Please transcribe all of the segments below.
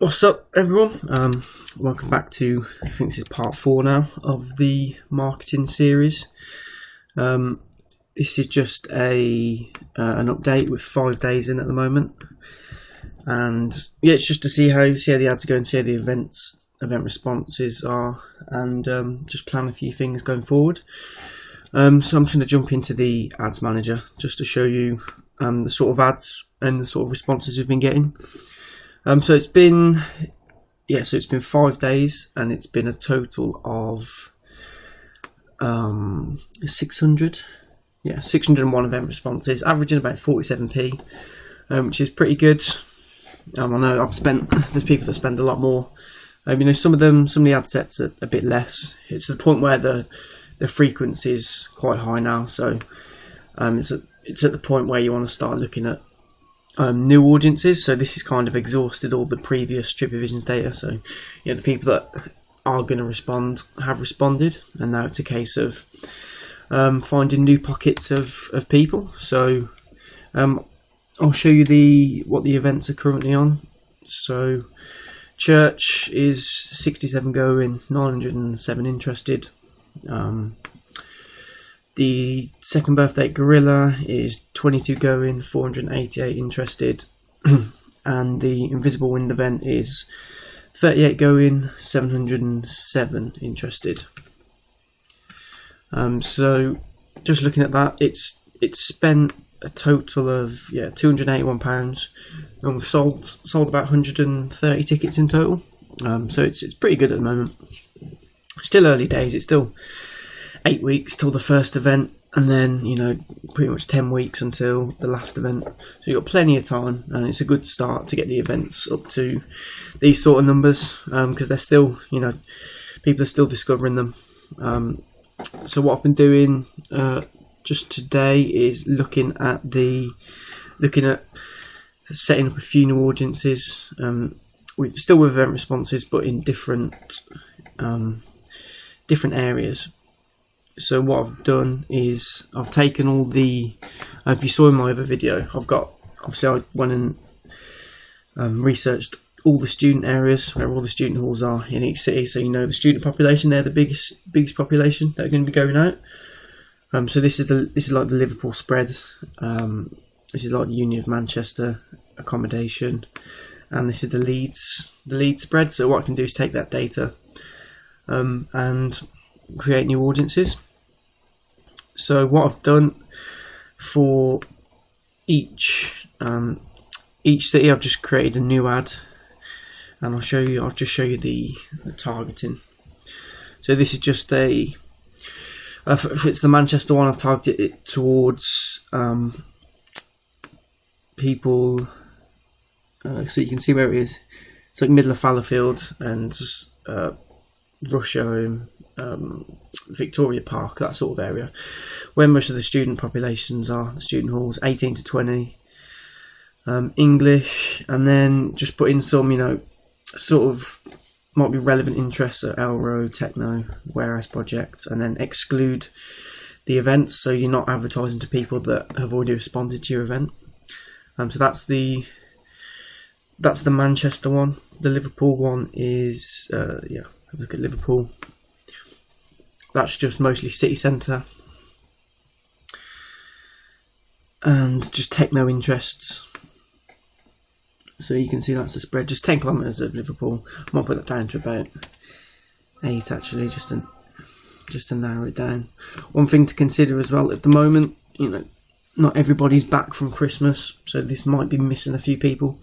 What's up, everyone? Welcome back to, I think this is part 4 now of the marketing series. This is just an update with 5 days in at the moment, and yeah, it's just to see how the ads are going, see how the event responses are, and just plan a few things going forward. So I'm just going to jump into the ads manager just to show you the sort of ads and the sort of responses we've been getting. So it's been 5 days, and it's been a total of 601 event responses, averaging about 47p, which is pretty good. I know there's people that spend a lot more. Some of the ad sets are a bit less. It's to the point where the frequency is quite high now, so it's at the point where you want to start looking at new audiences. So this has kind of exhausted all the previous TripAdvision's data. So the people that are going to respond have responded, and now it's a case of finding new pockets of people. So I'll show you what the events are currently on. So church is 67 going, 907 interested. The second birthday gorilla is 22 going, 488 interested, and the invisible wind event is 38 going, 707 interested. So just looking at that, it's spent a total of £281, and we've sold about 130 tickets in total. So it's pretty good at the moment. Still early days. It's still 8 weeks till the first event, and then pretty much 10 weeks until the last event. So you've got plenty of time, and it's a good start to get the events up to these sort of numbers, because they're still, people are still discovering them. So what I've been doing just today is looking at setting up a few new audiences. We've still with event responses, but in different areas. So what I've done is I've taken all the, if you saw in my other video, I went and researched all the student areas where all the student halls are in each city. So the student population, they're the biggest population that are going to be going out. So this is like the Liverpool spread. This is like the Uni of Manchester accommodation, and this is the Leeds spread. So what I can do is take that data and create new audiences. So what I've done for each city, I've just created a new ad, and I'll just show you the targeting. So this is just if it's the Manchester one, I've targeted it towards people, so you can see where it is. It's like middle of Fallowfield and Russia, Victoria Park, that sort of area, where most of the student populations are, the student halls, 18 to 20, English, and then just put in some, sort of might be relevant interests at Elro, Techno, Warehouse Project, and then exclude the events, so you're not advertising to people that have already responded to your event. So that's the Manchester one. The Liverpool one is look at Liverpool. That's just mostly city centre and just techno interests. So you can see that's the spread, just 10 kilometres of Liverpool. I might put that down to about 8 actually, just to narrow it down. One thing to consider as well, at the moment, not everybody's back from Christmas, so this might be missing a few people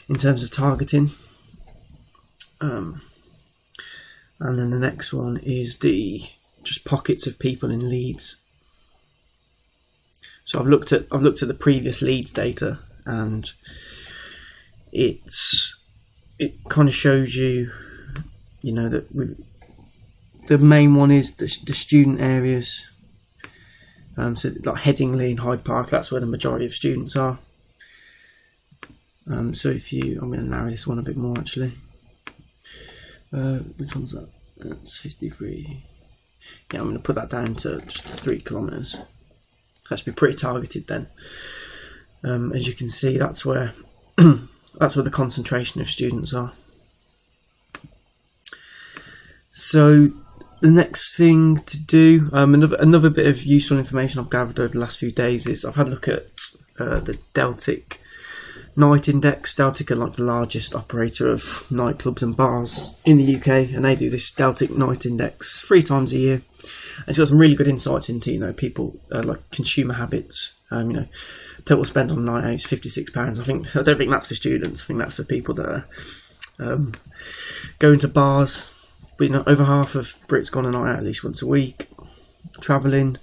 in terms of targeting. And then the next one is just pockets of people in Leeds. So I've looked at the previous Leeds data, and it kind of shows you, that the main one is the student areas. So like Headingley and Hyde Park, that's where the majority of students are. So I'm going to narrow this one a bit more actually. Which one's that? That's 53. Yeah, I'm going to put that down to just 3 kilometres. That should be pretty targeted then. As you can see, that's where that's where the concentration of students are. So the next thing to do, another bit of useful information I've gathered over the last few days is I've had a look at the Deltic Night Index. Deltic are like the largest operator of nightclubs and bars in the UK, and they do this Deltic Night Index 3 times a year. And it's got some really good insights into people like consumer habits. Total spend on night out is £56. I don't think that's for students. I think that's for people that are going to bars. But over half of Brits go on a night out at least once a week. Travelling,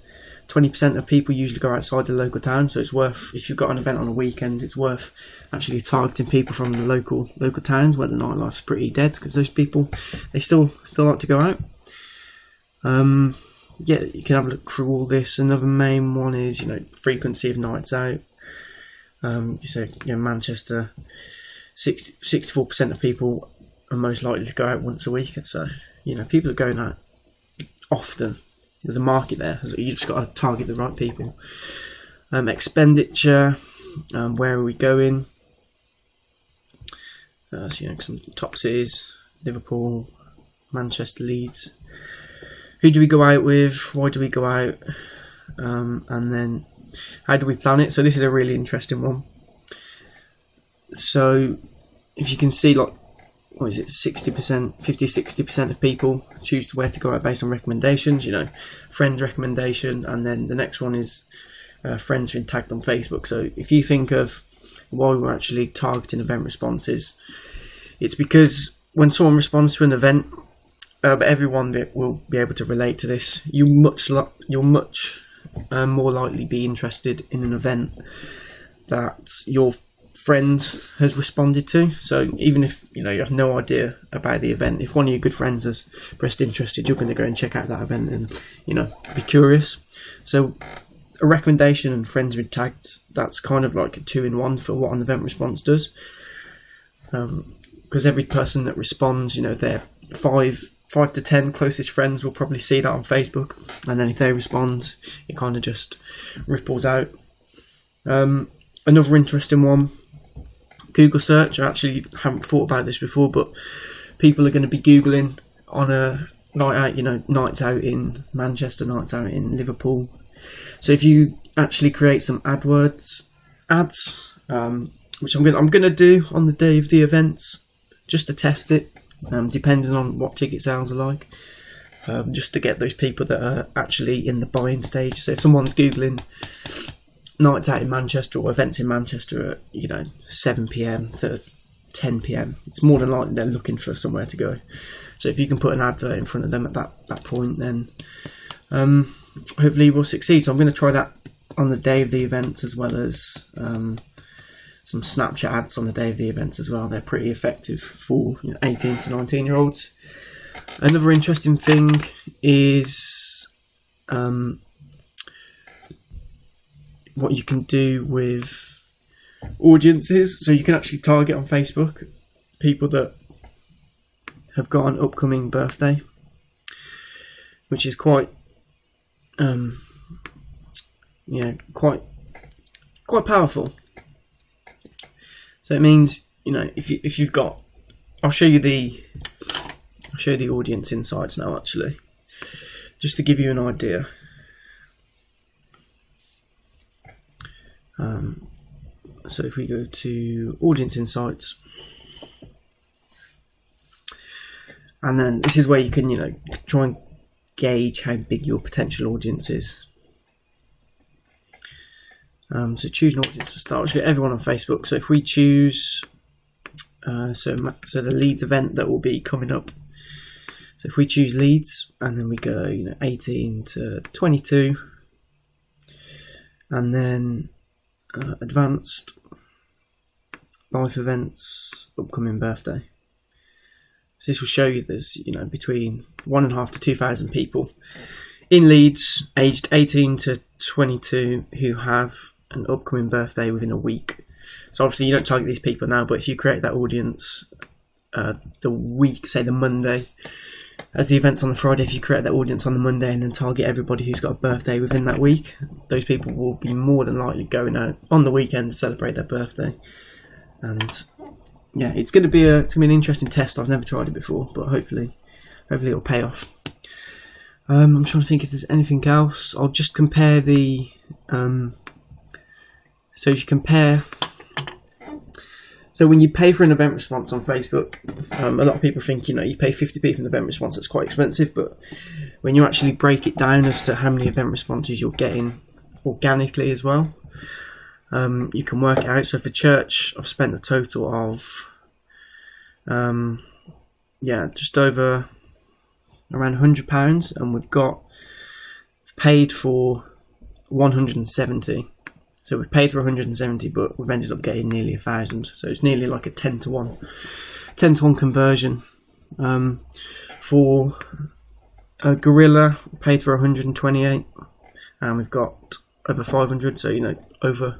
20% of people usually go outside the local town, so it's worth, if you've got an event on a weekend, it's worth actually targeting people from the local towns where the nightlife's pretty dead, because those people, they still like to go out. You can have a look through all this. Another main one is frequency of nights out. Manchester, 64% of people are most likely to go out once a week. So people are going out often. There's a market there. You just got to target the right people. Expenditure, where are we going? Some top cities: Liverpool, Manchester, Leeds. Who do we go out with? Why do we go out? And then how do we plan it? So this is a really interesting one. So if you can see, 60% of people choose where to go out based on recommendations, friends' recommendation, and then the next one is friends been tagged on Facebook. So if you think of why we're actually targeting event responses, it's because when someone responds to an event, everyone will be able to relate to this. You'll much more likely be interested in an event that your friend has responded to. So even if you have no idea about the event, if one of your good friends has expressed interested, you're going to go and check out that event and be curious. So a recommendation and friends been tagged, that's kind of like a 2-in-1 for what an event response does, because every person that responds, their 5 to 10 closest friends will probably see that on Facebook, and then if they respond, it kind of just ripples out. Another interesting one, Google search. I actually haven't thought about this before, but people are going to be Googling on a night out, nights out in Manchester, nights out in Liverpool. So if you actually create some ads, which I'm going to do on the day of the events, just to test it, depending on what ticket sales are like, just to get those people that are actually in the buying stage. So if someone's Googling nights out in Manchester or events in Manchester at 7 p.m. to 10 p.m, it's more than likely they're looking for somewhere to go. So if you can put an advert in front of them at that point, then hopefully we'll succeed. So I'm going to try that on the day of the events, as well as some Snapchat ads on the day of the events as well. They're pretty effective for 18 to 19 year olds. Another interesting thing is what you can do with audiences. So you can actually target on Facebook people that have got an upcoming birthday, which is quite powerful. So it means, if you've got, I'll show you the audience insights now, actually, just to give you an idea. So if we go to audience insights, and then this is where you can, try and gauge how big your potential audience is. So choose an audience to start. Let's get everyone on Facebook. So if we choose, so the Leeds event that will be coming up. So if we choose Leeds, and then we go, 18 to 22, and then advanced life events, upcoming birthday. So this will show you there's, between 1,500 to 2,000 people in Leeds, aged 18 to 22, who have an upcoming birthday within a week. So obviously you don't target these people now, but if you create that audience the week, say the Monday, as the event's on the Friday, if you create that audience on the Monday and then target everybody who's got a birthday within that week, those people will be more than likely going out on the weekend to celebrate their birthday. And yeah, it's going to be an interesting test. I've never tried it before, but hopefully it'll pay off. I'm trying to think if there's anything else. I'll just compare the. So if you compare. So when you pay for an event response on Facebook, a lot of people think, you pay 50p for an event response, that's quite expensive, but when you actually break it down as to how many event responses you're getting organically as well, you can work it out. So for church, I've spent a total of, just over around £100, and we've paid for 170. So we've paid for 170, but we've ended up getting nearly 1,000. So it's nearly like a 10 to 1 conversion. For a gorilla, we paid for 128, and we've got over 500. So over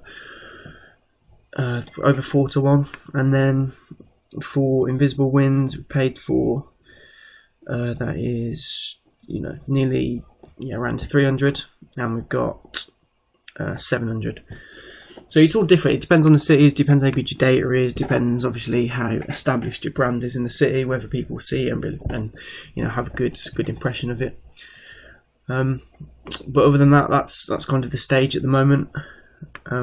4 to 1. And then for invisible winds, we paid for that is nearly around 300, and we've got 700. So it's all different. It depends on the cities, depends how good your data is, depends obviously how established your brand is in the city, whether people see it and have a good impression of it. But other than that, that's kind of the stage at the moment.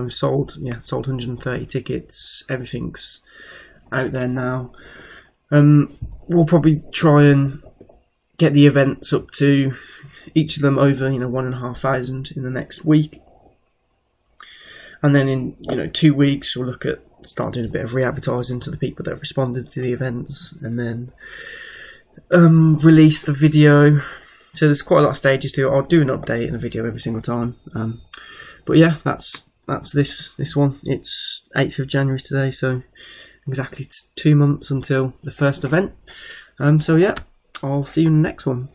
Sold 130 tickets. Everything's out there now. We'll probably try and get the events up to each of them over 1,500 in the next week. And then in 2 weeks we'll look at start doing a bit of re-advertising to the people that have responded to the events, and then release the video. So there's quite a lot of stages to it. I'll do an update in a video every single time. But yeah, that's this one. It's 8th of January today, so exactly 2 months until the first event. So yeah, I'll see you in the next one.